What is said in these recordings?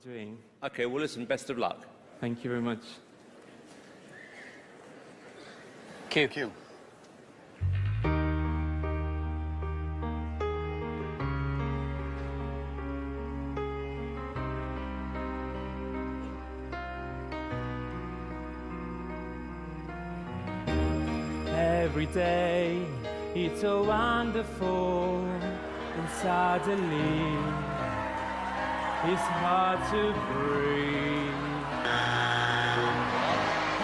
doing. Okay, well, listen, best of luck. Thank you very much. Cue. Cue. Every day it's so wonderful, and suddenly it's hard to breathe.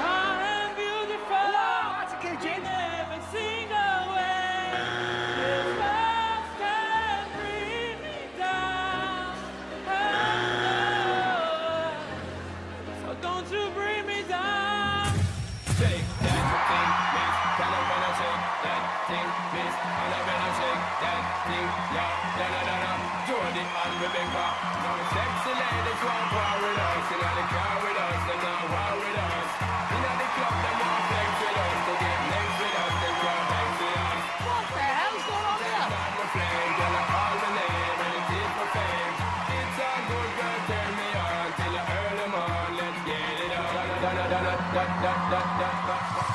I am beautiful. That's a cue, in every single way. This love can bring me down. Oh, so don't you bring me down. Shake that thing, miss. Can I wanna shake that thing, miss? And I wanna shake that thing, yeah. Da da da da. Jody and Rebecca. Now sexy ladies want war with us. In the car with us, they not war with us. In the club, they want flex with us. They get next with us, they want flex with us. What the hell's going on here? I'm a flame, girl, I call my name, and it is for fame. It's a good girl, turn me on till I earn them on. Let's get it on. Da da da da da da da da da.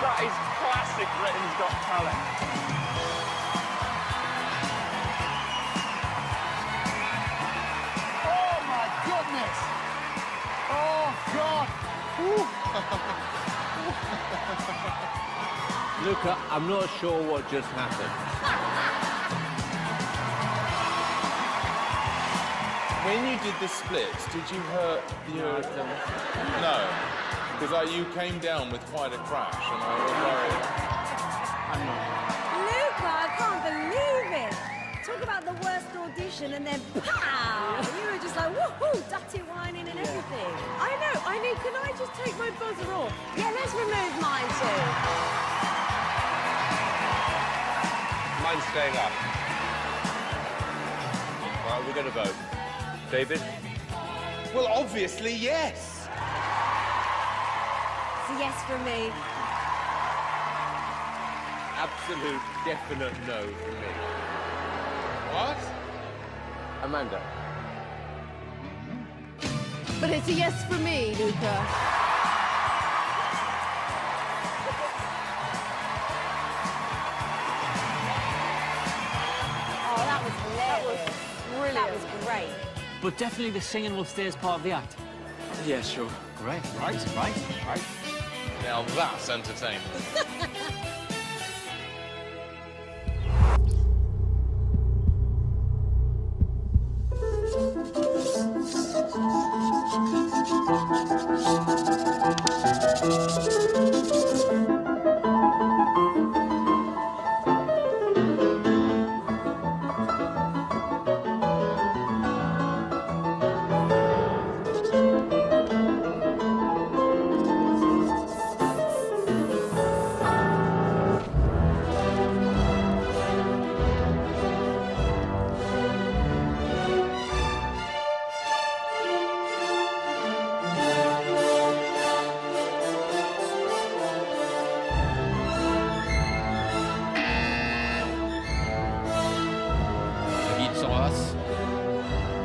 That is classic Britain's Got Talent. Oh my goodness! Oh God! Luca, I'm not sure what just happened. When you did the splits, did you hurt your... No. Because you came down with quite a crash, and I was worried. Luca, I can't believe it. Talk about the worst audition and then pow! You were just like, woohoo, dirty whining and everything. I know. Can I just take my buzzer off? Yeah, let's remove mine too. Mine's staying up. Right, we're going to vote. David? Well, obviously, yes. It's a yes from me. Absolute, definite no from me. What? Amanda? But it's a yes for me, Luca. Oh, that was hilarious. Brilliant. That was great. But definitely the singing will stay as part of the act. Yeah, sure. Right. Now that's entertainment.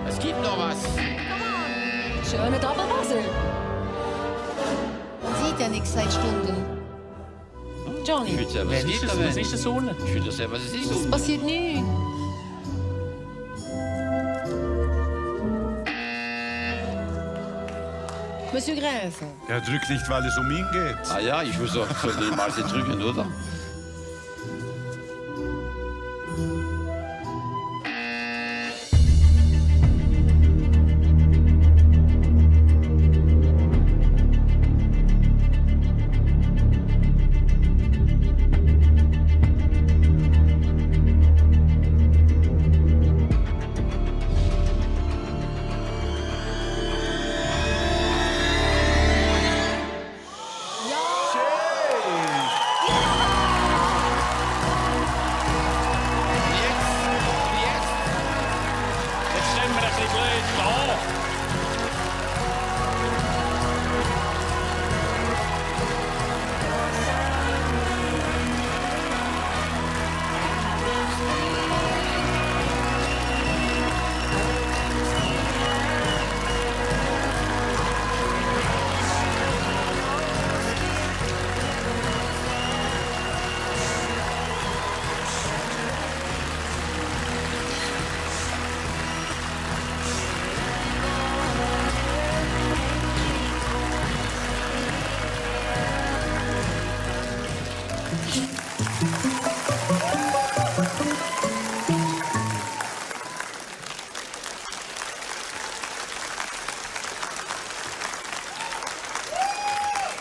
Es gibt noch was. Schöne Doppelpassel. Man sieht ja nichts seit Stunden. Johnny, Wer ist das? Was ist das unten? Ich will das ja, was es ist. es passiert nichts. Monsieur Gräfe. Er drückt nicht, weil es um ihn geht. Ah ja, ich muss doch mal sie drücken, oder?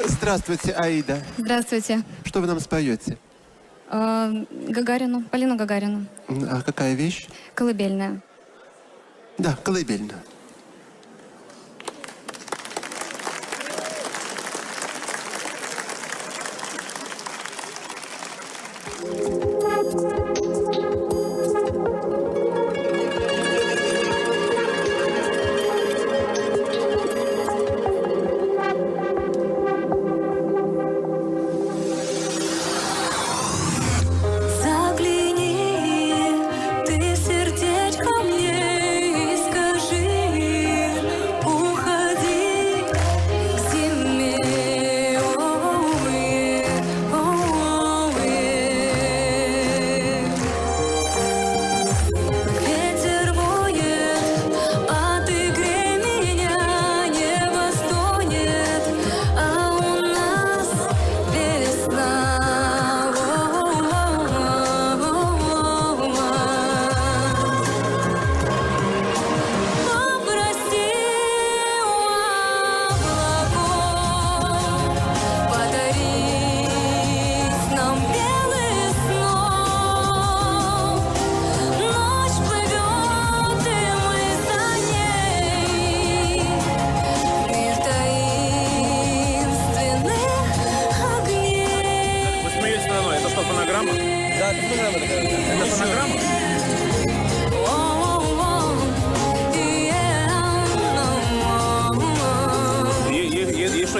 Здравствуйте, Аида. Здравствуйте. Что вы нам споете? Гагарину, Полину Гагарину. А какая вещь? Колыбельная. Да, колыбельная.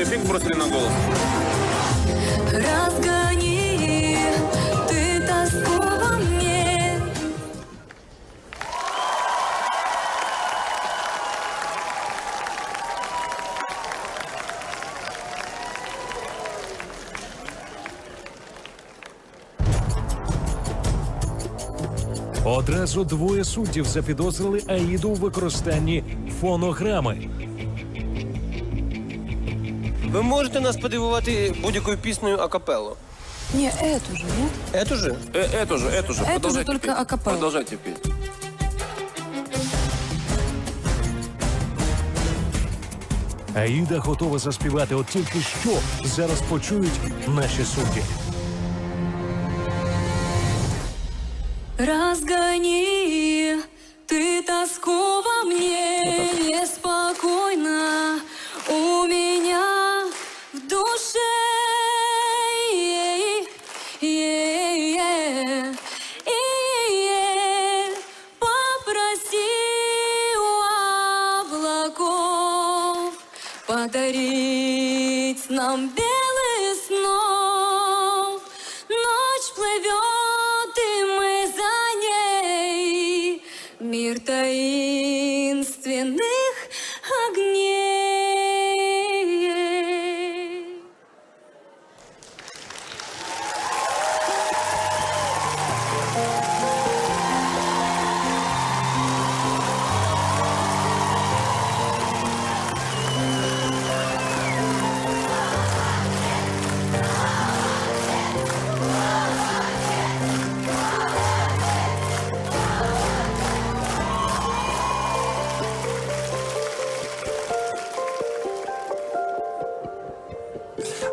Эффект бросили на голос. Разгони ты тоску во мне. Одразу двоє суддів запідозрили Аїду у використанні фонограми. Ви можете нас подивувати будь-якою піснею акапелло? Не, эту же, нет? Эту же? Эту же. Эту же, Продолжайте только петь. акапелла. Продолжайте петь. Аїда готова заспівати, от тільки що зараз почують наші судді. Разгони ты тоску во мне, неспокойно у меня в душе. Попроси у облаков подарить нам белый снов. Ночь плывет, и мы за ней. Мир таинственных огней.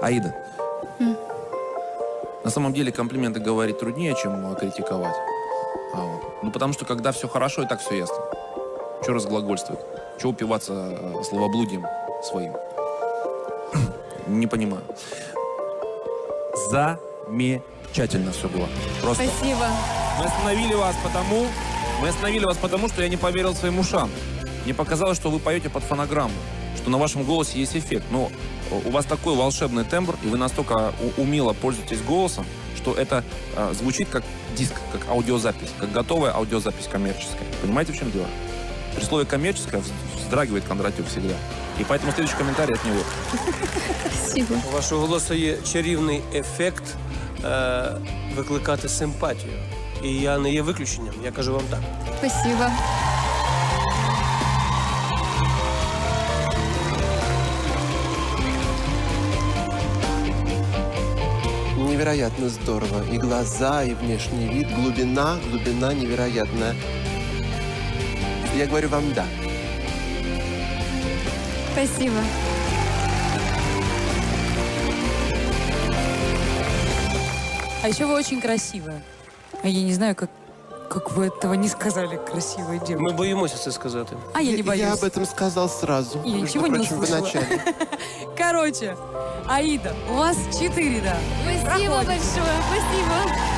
Аида, на самом деле комплименты говорить труднее, чем критиковать. Ну, потому что когда все хорошо, и так все ясно. Чего разглагольствовать? Чего упиваться словоблудием своим? Не понимаю. Замечательно все было. Просто. Спасибо. Мы остановили вас потому, что я не поверил своим ушам. Мне показалось, что вы поете под фонограмму, что на вашем голосе есть эффект. Но у вас такой волшебный тембр, и вы настолько умело пользуетесь голосом, что это звучит как диск, как аудиозапись, как готовая аудиозапись коммерческая. Понимаете, в чем дело? При слове «коммерческая» вздрагивает Кондратьев всегда. И поэтому следующий комментарий от него. Спасибо. У вашого голосу є чарівний ефект викликати симпатію. І я не є виключенням, я кажу вам так. Спасибо. невероятно здорово. И глаза, и внешний вид, глубина невероятная. Я говорю вам «да». Спасибо. А еще вы очень красивая. А я не знаю, как вы этого не сказали, красивая девушка. Ми боїмося це сказати. А я не боюсь. Я об этом сказал сразу. Я между ничего не прочим, в услышала. начале. Короче, Аида, у вас 4, да. Спасибо большое. Спасибо.